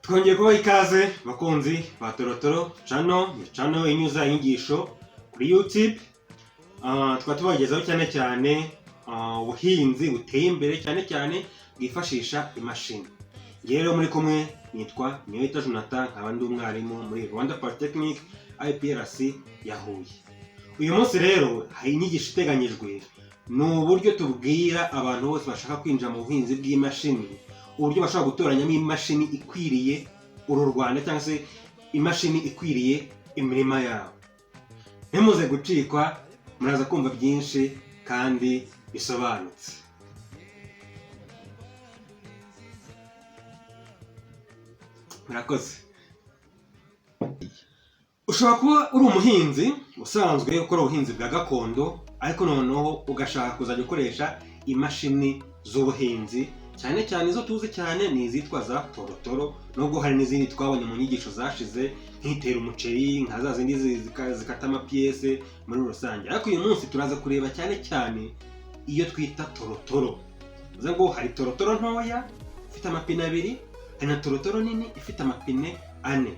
Twongeye kubaha ikaze bakunzi ba Torotoro channel inyuza inyigisho kuri YouTube. Tukaba tubagezaho cyane ubuhinzi buteye imbere cyane bwifashisha imashini. Rero muri kumwe nitwa Niyoyita Jonathan, nk'abandi umwarimu muri Rwanda Polytechnic IPRC ya Huye. Uyu munsi rero hari inyigisho iteganyijwe, ni uburyo tubwira abantu bose bashaka kwinjira mu buhinzi bw'imashini, uburyo bashobora gutoranyamo imashini ikwiriye uru Rwanda cyangwa se imashini ikwiriye imirima yabo. Ntimuze gucikwa, muraza kumva byinshi kandi bisobanutse. Murakoze. Ushobora kuba uri umuhinzi usanzwe ukora ubuhinzi bwa gakondo, ariko noneho ugashaka kuzajya ukoresha imashini z'ubuhinzi, cyane izo tuzi cyane ni izitwa za Torotoro, nubwo hari n'izindi twabonye mu nyigisho zashize nk'itera umuceri, nka za zindi zikata amapiyese muri rusange. Ariko uyu munsi turaza kureba cyane iyo twita Torotoro. Bivuze ngo hari Torotoro ntoya ifite amapine 2, hari na Torotoro nini ifite amapine 4.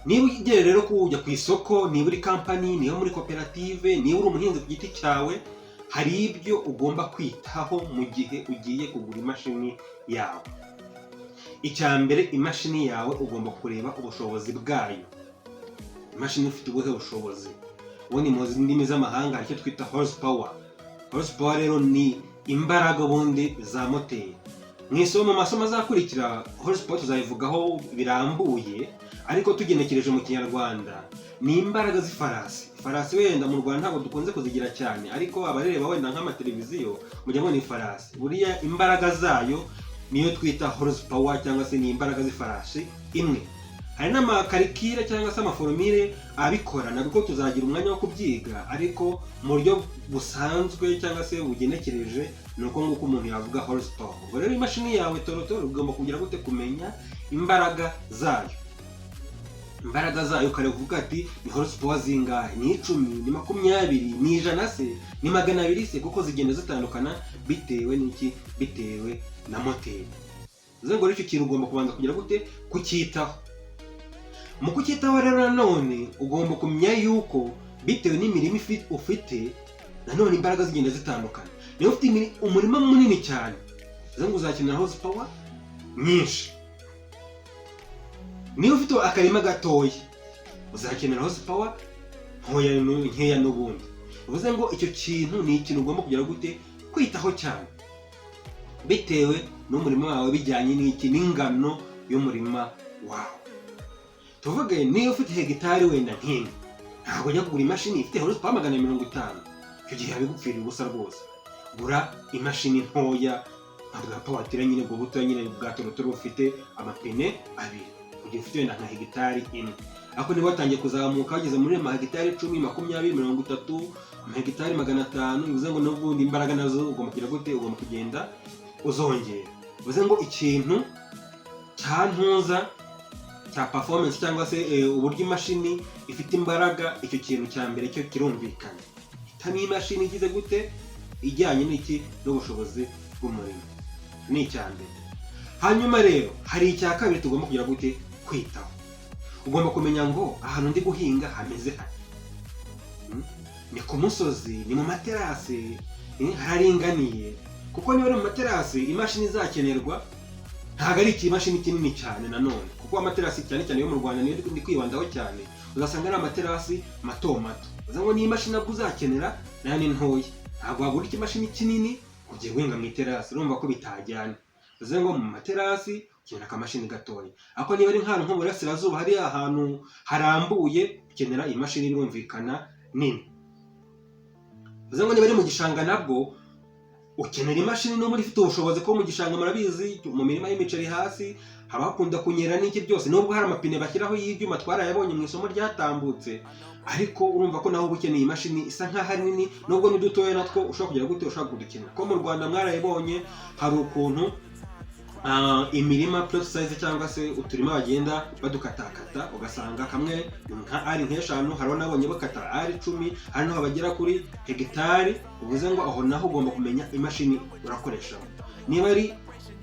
Niba ugiye rero kujya ku isoko, niba uri company, niba muri koperative, niba uri umuhinzi ku giti cyawe, hari ibyo ugomba kwitaho mu gihe ugiye kugura imashini yawe. Icya mbere, imashini yawe ugomba kureba ubushobozi bwayo. Imashini ifite ubuhe bushobozi? Ubundi mu ndimi z'amahanga icyo twita horsepower. Horsepower rero ni imbaraga bundi za moteri. Mu masomo azakurikira horsepower tuzayivugaho birambuye, ariko tugenekereje mu Kinyarwanda ni imbaraga z'ifarasi. Ifarasi wenda mu Rwanda ntabwo dukunze kuzigira cyane, ariko abareba wenda nk'amateleviziyo mujya mubona ifarasi. Buriya imbaraga zayo niyo twita horsepower, cyangwa se ni imbaraga z'ifarasi imwe. Hari n'amakarikire cyangwa se amaforomire abikora, nabwo tuzagira umwanya wo kubyiga, ariko mu buryo busanzwe cyangwa se bugenekereje ni uko nguko umuntu yavuga horsepower. Ubwo rero imashini yawe Torotoro ugomba kugira gute kumenya imbaraga zayo. Imbaraga zayo ukavuga ati ni horsepower zingahe, ni 10, ni 20, ni 100 se, ni 200 se, kuko zigenda zitandukana bitewe n'iki, bitewe na moteri. Ngo icyo kintu ugomba kubanza kugira gute kucyitaho. Mu kucyitaho rero nanone ugomba kumenya yuko bitewe n'imirimo ufite, nanone imbaraga zigenda zitandukana. Niba ufite umurima munini cyane, ngo uzakenera horsepower nyinshi. Niba ufite akarima gatoya, uzakenera horsepower nkeya n'ubundi. Bivuze ngo icyo kintu ni ikintu ugomba kugira gute kwitaho cyane, bitewe n'umurima wawe, bijyanye n'iki, n'ingano y'umurima wawe. Tuvuge niba ufite hegitari wenda nk'imwe, ntabwo ujya kugura imashini ifite horsepower 150. Icyo gihe yabigupfira ubusa rwose. Gura imashini ntoya nka pawatira nyine, ubwo buto nyine bwa Torotoro bufite amapine 2. Kugira ufite wenda nka hegitari imwe. Ariko niba watangiye kuzamuka wageze muri hegitari 10, 20, 30, hegitari 500, bivuze ngo n'ubundi imbaraga nazo ugomba kugira gute, ugomba kugenda uzongera. Bivuze ngo ikintu cyantuza cya performance cyangwa se uburyo imashini ifite imbaraga, icyo kintu cya mbere cyo kirumvikana. Itani imashini igize gute, ijyanye n'iki, n'ubushobozi bw'umurimo. Ni icya mbere. Hanyuma rero hari icya kabiri tugomba kugira gute kwitaho. Ugomba kumenya ngo ahantu ndi guhinga hameze hate. Ni ku musozi, ni mu materasi, hararinganiye. Kuko niba ari mu materasi, imashini izakenerwa ntabwo ari imashini kinini cyane nanone, kuko amaterasi cyane yo mu Rwanda niyo ndi kwibandaho cyane, uzasanga ari amaterasi mato. Bivuze ngo ni imashini nabwo uzakenera nayo ni ntoya. Ntabwo wagura imashini kinini ugiye guhinga mu iterasi, urumva ko bitajyana. Bivuze ngo mu materasi ukenera akamashini gatoya. Ariko niba ari nk'ahantu nk'uburasirazuba, hari ahantu harambuye, ukenera imashini birumvikana nini. Bivuze ngo niba ari mu gishanga nabwo ukenera imashini no muri ifite ubushobozi, ko mu gishanga murabizi mu mirima y'imiceri hasi haba hakunda kunyera n'iki byose, nubwo hari amapine bashyiraho y'ibyuma twarayabonye mu isomo ryatambutse, ariko urumva ko naho ukeneye imashini isa nk'aho ari nini, nubwo n'udutoya natwo ushobora kugira gute, ushobora kudukenera. Ko mu Rwanda mwarayibonye hari ukuntu imirima plot size cyangwa se uturima bagenda badukatakata, ugasanga kamwe nka ari nk'eshanu, hariho nabonye bakata ari 10, hari naho bagera kuri hegitari. Bivuze ngo aho naho ugomba kumenya imashini urakoresha. Niba ari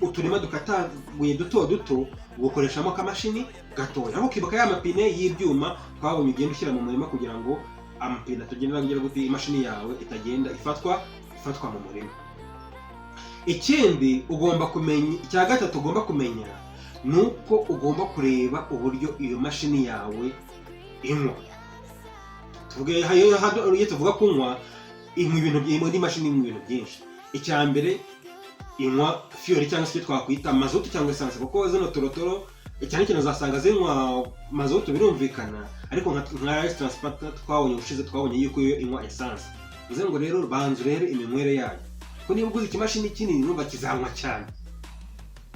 uturima dukataguye duto duto ugukoreshamo akamashini gatoya, aho kibuka ya mapine y'ibyuma twabonye ugenda ushyira mu murima kugira ngo amapine atagenda kugira ngo imashini yawe itagenda ifatwa mu murima. Ikindi ugomba kumenya, icya gatatu ugomba kumenya nuko ugomba kureba uburyo iyo mashini yawe inywa. Iyo tuvuga kunywa, inywa ibintu byinshi, imashini inywa ibintu byinshi. Icya mbere inywa fuel cyangwa se twakwita mazutu cyangwa essence, kuko zino torotoro cyane cyane uzasanga zinywa mazutu birumvikana, ariko nka rice transporter twabonye ushize twabonye yuko iyo inywa essence. Bivuze ngo rero banza urebe iminywere yayo, ko niba uguze ikimashini kinini numva kizanywa cyane.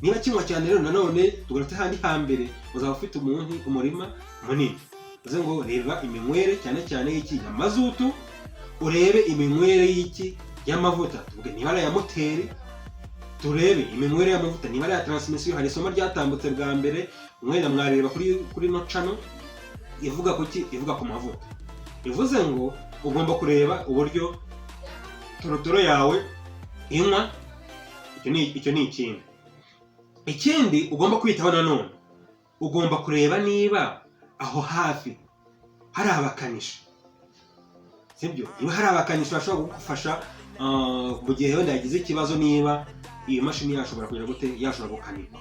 Niba kinywa cyane rero nanone tugarutse handi hambere uzaba ufite umurima munini. Bivuze ngo reba iminywere cyane cyane y'iki ya mazutu, urebe iminywere y'iki y'amavuta, tuvuge niba ari ya moteri, turebe iminywere y'amavuta niba ari ya transmission. Hari isomo ryatambutse bwa mbere mwenda mwareba kuri no channel ivuga kuki, ivuga ku mavuta. Bivuze ngo ugomba kureba uburyo torotoro yawe inywa. Icyo ni ikindi. Ikindi ugomba kwitaho nanone, ugomba kureba niba aho hafi hari abakanishi, sibyo? Niba hari abakanishi bashobora kugufasha mu gihe wenda yagize ikibazo, niba iyo mashini yashobora kugira gute, yashobora gukanikwa.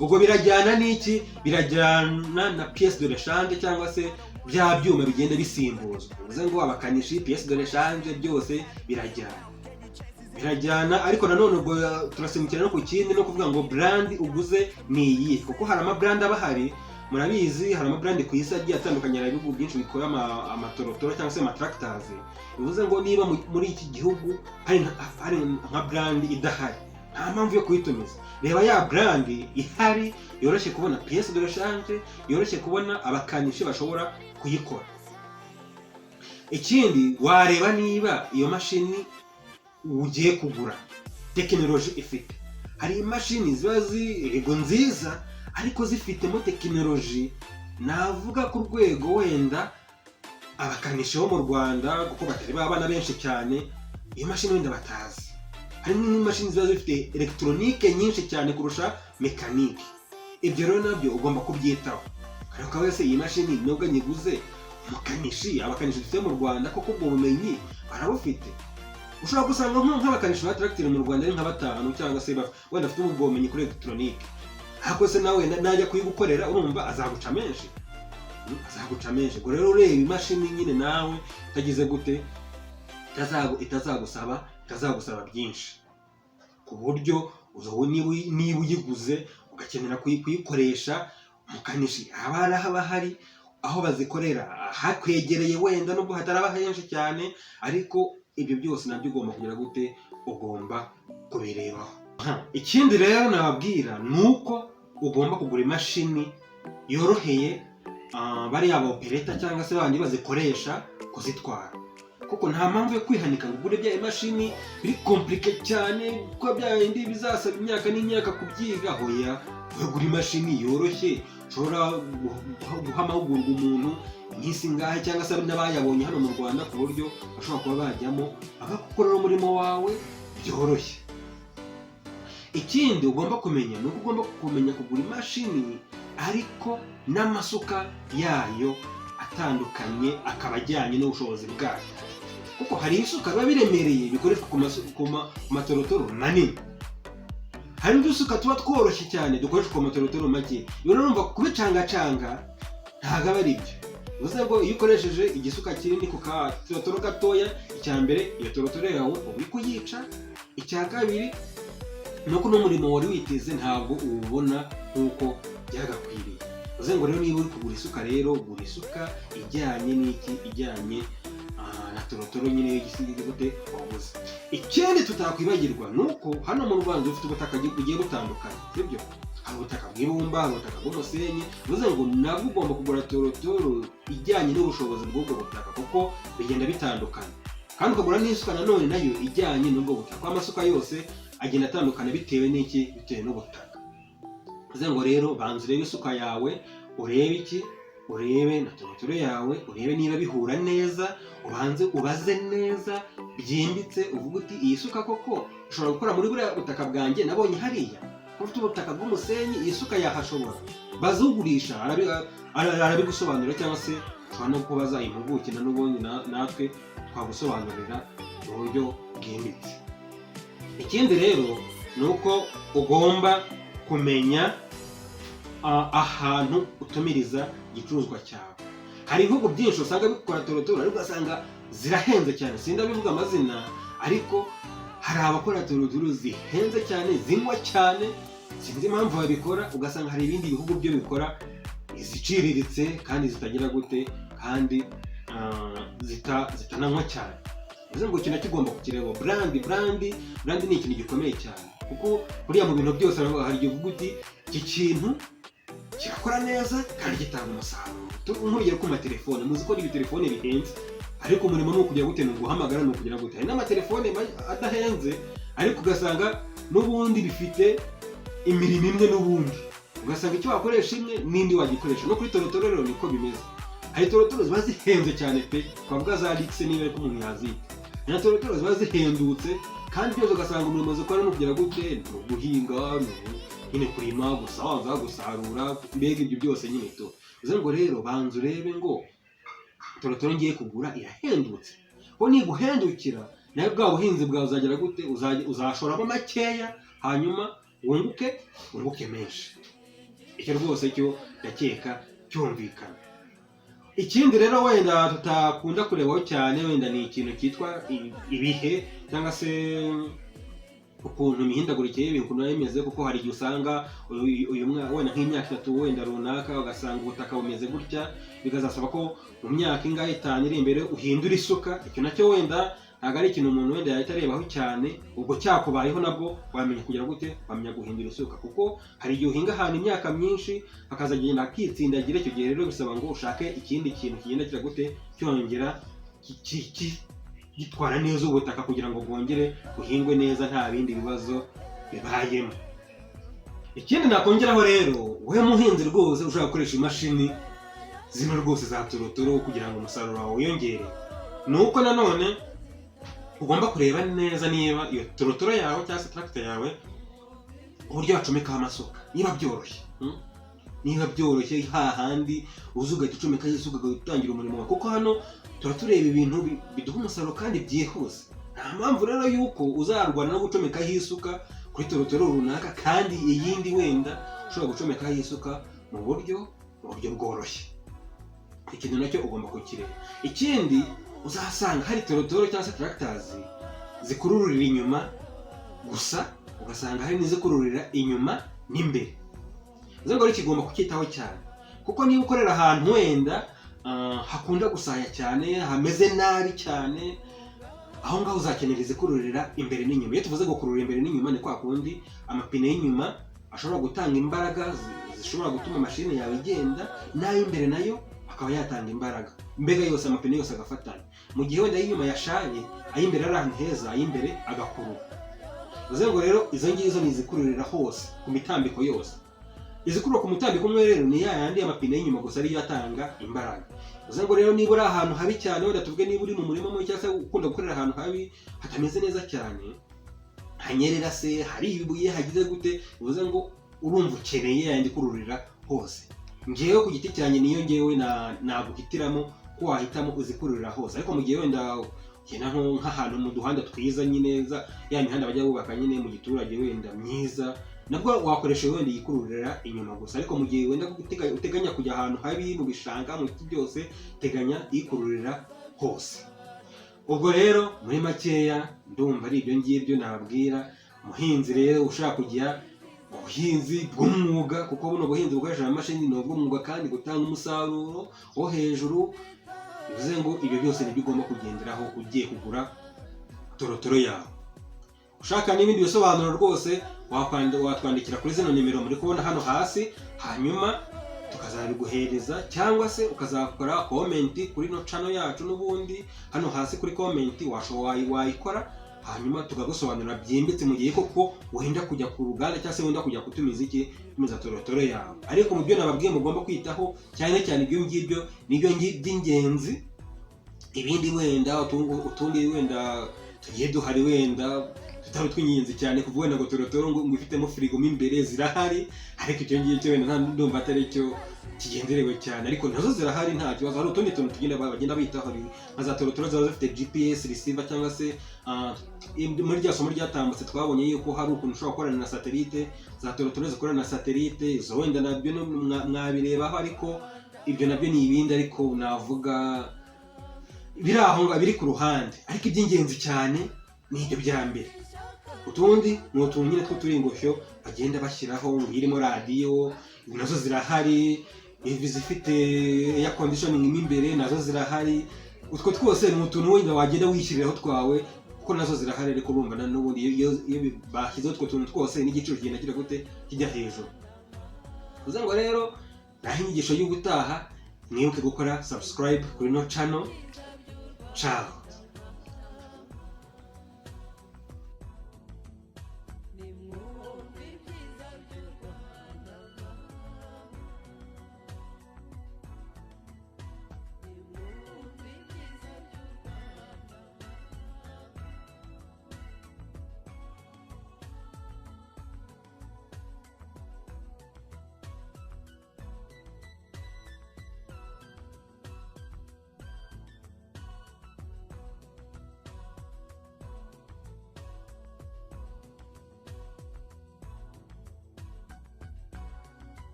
Ubwo birajyana n'iki? Birajyana na pièce de rechange cyangwa se bya byuma bigenda bisimbuzwa. Bivuze ngo abakanishi, pièce de rechange byose birajyana, ariko nanone ubwo turasimukira no ku kindi, no kuvuga ngo brand uguze ni iyi, kuko hari ama brand abahari. Murabizi hari ama brand ku isi agiye atandukanye, hari ibihugu byinshi bikora amatorotoro cyangwa se amatractors. Bivuze ngo niba muri iki gihugu hari nka brand idahari, nta mpamvu yo kuyitumiza. Reba ya brand ihari, yoroshye kubona pièce de rechange, yoroshye kubona abakanishi bashobora kuyikora. Ikindi wareba niba iyo mashini ugiye kugura tekinoloji ifite. Hari imashini ziba zirigo nziza ariko zifitemo tekinoloji navuga ku rwego wenda abakanishi bo mu Rwanda, kuko batari babana benshi cyane, iyo mashini wenda batazi. Hari n'imashini ziba zifite electronique nyinshi cyane kurusha mekanike. Ibyo rero nabyo ugomba kubyitaho. Ariko wese iyi mashini nubwo nyiguze, abakanishi dufite mu Rwanda koko ubwo bumenyi barabufite. Ushobora gusanga nk'abakanishi ba tractor mu Rwanda ari nka 5 cyangwa se wenda afite ubwo bumenyi kuri electronique. Ariko se nawe najya kuyigukorera urumva azaguca menshi. Ngo rero ureba imashini nyine nawe utagize gute, itazagusaba byinshi, ku buryo niba uyiguze ugakenera kuyikoresha, umukanishi haba hari aho bazikorera hakwegereye, wenda nubwo hataraba henshi cyane, ariko ibyo byose nabyo ugomba kugira gute, ugomba kubirebaho. Ikindi rero nababwira nuko ugomba kugura imashini yoroheye bariya ba operator cyangwa se bandi bazikoresha kuzitwara, kuko nta mpamvu yo kwihanika ngo ugure bya imashini biri compliqué cyane, kuko bya bindi bizasaba imyaka n'imyaka kubyiga. Hoya, ugura imashini yoroshye ushobora guha amahugurwa umuntu nk'isi ngahe cyangwa se n'abayabonye hano mu Rwanda, ku buryo bashobora kuba bajyamo bagakorera umurimo wawe byoroshye. Ikindi ugomba kumenya ni uko ugomba kumenya kugura imashini ariko n'amasuka yayo atandukanye, akaba ajyanye n'ubushobozi bwayo, kuko hari isuka biba biremereye bikoreshwa ku matorotoro manini, hari udusuka tuba tworoshye cyane dukoreshwa ku matorotoro make. Iyo urumva kubicangacanga ntabwo aba ari byo. Bivuze ngo iyo ukoresheje igisuka kinini ku katorotoro gatoya, icya mbere iyo torotoro yawe uba uri kuyica, icya kabiri nuko n'umurimo wari witeze ntabwo uwubona nk'uko byagakwiriye. Bivuze ngo rero niba uri kugura isuka, rero gura isuka ijyanye n'iki, ijyanye na torotoro nyine y'igisiga gute waguze. Ikindi tutakwibagirwa nuko hano mu Rwanda dufite ubutaka bugiye butandukanye, sibyo? Hari ubutaka bw'ibumba, hari ubutaka bw'umusenyi. Bivuze ngo nabwo ugomba kugura torotoro ijyanye n'ubushobozi bw'ubwo butaka, kuko bigenda bitandukana. Kandi ukagura n'isuka nanone nayo ijyanye n'ubwo butaka. Amasuka yose agenda atandukana bitewe n'iki, bitewe n'ubutaka. Bivuze ngo rero banza urebe isuka yawe, urebe iki, urebe na torotoro yawe, urebe niba bihura neza, ubanze ubaze neza byimbitse, uvuga uti iyi suka koko ushobora gukora muri buriya butaka bwanjye nabonye hariya, ufite ubutaka bw'umusenyi iyi suka yahashobora, bazugurisha arabigusobanurira, cyangwa se ushobora no kubaza impuguke n'ubundi natwe twagusobanurira mu buryo bwimbitse. Ikindi rero ni uko ugomba kumenya ahantu utumiriza igicuruzwa cyawe. Hari ibihugu byinshi usanga bikora torotoro ariko ugasanga zirahenze cyane, sindabivuga amazina, ariko hari abakora torotoro zihenze cyane, zinywa cyane, sinzi impamvu babikora. Ugasanga hari ibindi bihugu byo bikora iziciriritse kandi zitagira gute, kandi zitananywa cyane. Bivuze ngo ikintu kigomba kukireba brand ni ikintu gikomeye cyane, kuko buriya mu bintu byose hari igihe uvuga uti iki kintu kirakora neza kandi gitanga umusaruro. Nk'urugero ku matelefone, muzi ko ibi telefone bihenze, ariko umurimo ni ukugira gute, ni uguhamagara, ni ukugira gute. Hari n'amatelefone adahenze ariko ugasanga n'ubundi bifite imirimo imwe, n'ubundi ugasanga icyo wakoresha imwe n'indi wagikoresha. No kuri torotoro rero niko bimeze. Hari torotoro ziba zihenze cyane pe, twavuga za Lix niba ariko umuntu yazita. Hari torotoro ziba zihendutse kandi byose ugasanga umurimo zikora no kugira gute, no guhinga, nyine kurima, gusaza, gusarura, mbega ibyo byose nyine to. Bivuze ngo rero banza urebe ngo torotoro ngiye kugura irahendutse, ko niguhendukira nawe bwa buhinzi bwawe uzagera gute, uzashoramo makeya hanyuma wunguke menshi. Icyo rwose cyo ndakeka cyumvikana. Ikindi rero wenda tutakunda kurebaho cyane, wenda ni ikintu cyitwa ibihe, cyangwa se ukuntu imihindagurikire y'ibintu ukuntu bimeze, kuko hari igihe usanga uyu mwaka wenda nk'imyaka 3 wenda runaka ugasanga ubutaka bumeze gutya, bikazasaba ko mu myaka ingahe 5 iri imbere uhindura isuka. Icyo nacyo wenda ntabwo ari ikintu umuntu wenda yahita arebaho cyane, ubwo cyakubayeho nabwo wamenya kugira gute, wamenya guhindura isuka, kuko hari igihe uhinga ahantu imyaka myinshi akazagenda akitsindagira. Icyo gihe rero bisaba ngo ushake ikindi kintu kigenda kira gute, cyongera gitwara neza ubutaka kugira ngo bwongere buhingwe neza nta bindi bibazo bibayemo. Ikindi nakongeraho rero, wowe muhinzi rwose ushaka gukoresha imashini zino rwose za torotoro kugira ngo umusaruro wawe wiyongere, nuko nanone ugomba kureba neza niba iyo torotoro yawe cyangwa se tractor yawe uburyo wacomekaho amasuka niba byoroshye hahandi uzugahita ucomeka isuka ugatangira umurimo wawe, kuko hano tureba ibintu biduha umusaruro kandi byihuse. Nta mpamvu rero yuko uzarwana no gucomekaho isuka kuri torotoro runaka kandi iyindi wenda ushobora gucomekaho isuka mu buryo bworoshye. Ikintu nacyo ugomba kukireba. Ikindi uzasanga hari torotoro cyangwa se tractors zikururira inyuma gusa, ugasanga hari n'izikururira inyuma n'imbere. Bivuze ngo kigomba kukitaho cyane, kuko niba ukorera ahantu wenda hakunda gusaya cyane, hameze nabi cyane, aho ngaho uzakenera izikururira imbere n'inyuma. Iyo tuvuze gukurura imbere n'inyuma, ni kwa kundi amapine y'inyuma ashobora gutanga imbaraga zishobora gutuma mashini yawe igenda, n'ay'imbere nayo akaba yatanga imbaraga, mbega yose amapine yose agafatana. Mu gihe wenda y'inyuma yashaye, ay'imbere ari ahantu heza, ay'imbere agakurura. Bivuze ngo rero izo ngizo ni izikururira hose ku mitambiko yose. Izikurura ku mutambiko umwe rero ni yandi amapine y'inyuma gusa ariyo atanga imbaraga. Bivuze ngo rero niba uri ahantu habi cyane, wenda tuvuge niba uri mu murima mubi cyangwa se ukunda gukorera ahantu habi hatameze neza cyane, hanyerera se, hari ibibuye hagize gute, bivuze ngo urumva ukeneye yandi kururira hose. Ngewe ku giti cyanjye niyo ngewe naguhitiramo ko wahitamo uzikururira hose, ariko mu gihe wenda ugenda nk'ahantu mu duhanda twiza nyine, ya mihanda bajya bubaka nyine mu giturage wenda myiza, nabwo wakoresha wenda yikururira inyuma gusa. Ariko mu gihe wenda uteganya kujya ahantu habi mu bishanga, mu biti byose, teganya yikururira hose. Ubwo rero muri makeya ndumva ari ibyo ngibyo nababwira umuhinzi rero ushaka kugira ubuhinzi bw'umwuga, kuko buno buhinzi bukoresha amashini ni ubw'umwuga kandi gutanga umusaruro wo hejuru. Bivuze ngo ibyo byose nibyo ugomba kugenderaho ugiye kugura torotoro yawe. Ushaka n'ibindi bisobanuro rwose watwandikira kuri zino nimero muri kubona hano hasi, hanyuma tukazabiguhereza, cyangwa se ukazakora comment kuri no channel yacu. N'ubundi hano hasi kuri comment wayikora, hanyuma tukagusobanurira byimbitse mu gihe koko wenda kujya ku ruganda cyangwa se wenda kujya kutumiza torotoro yawe. Ariko mu byo nababwiye mugomba kwitaho cyane cyane ibyo ngibyo nibyo by'ingenzi. Ibindi wenda utundi wenda tugiye duhari wenda tutari tw'ingenzi cyane kuvuga ngo torotoro ngo ifitemo firigo mo imbere zirahari, ariko icyo ngicyo wenda ndumva atari cyo kigenderewe cyane, ariko nazo zirahari nta kibazo. Hari utundi tuntu bagenda bitaho nka za torotoro ziba zifite GPS receiver cyangwa se muri rya somo ryatambutse twabonye yuko hari ukuntu ushobora gukorana na satellite, za torotoro zikorana na satellite, izo wenda nabyo mwabirebaho, ariko ibyo nabyo ni ibindi, ariko navuga biri aho biri ku ruhande, ariko iby'ingenzi cyane ni ibyo bya mbere. Utundi ni utuntu nyine tw'uturingoshyo bagenda bashyiraho, irimo radiyo nazo zirahari, izifite air conditioning mo imbere nazo zirahari. Utwo twose ni utuntu wenda wagenda wishyiriraho twawe kuko nazo zirahari, ariko urumva n'ubundi iyo bashyizeho utwo tuntu twose n'igiciro kigenda kira gute kijya hejuru. Uza ngo rero naho inyigisho y'ubutaha, mwibuke gukora subscribe kuri no channel. Ciao.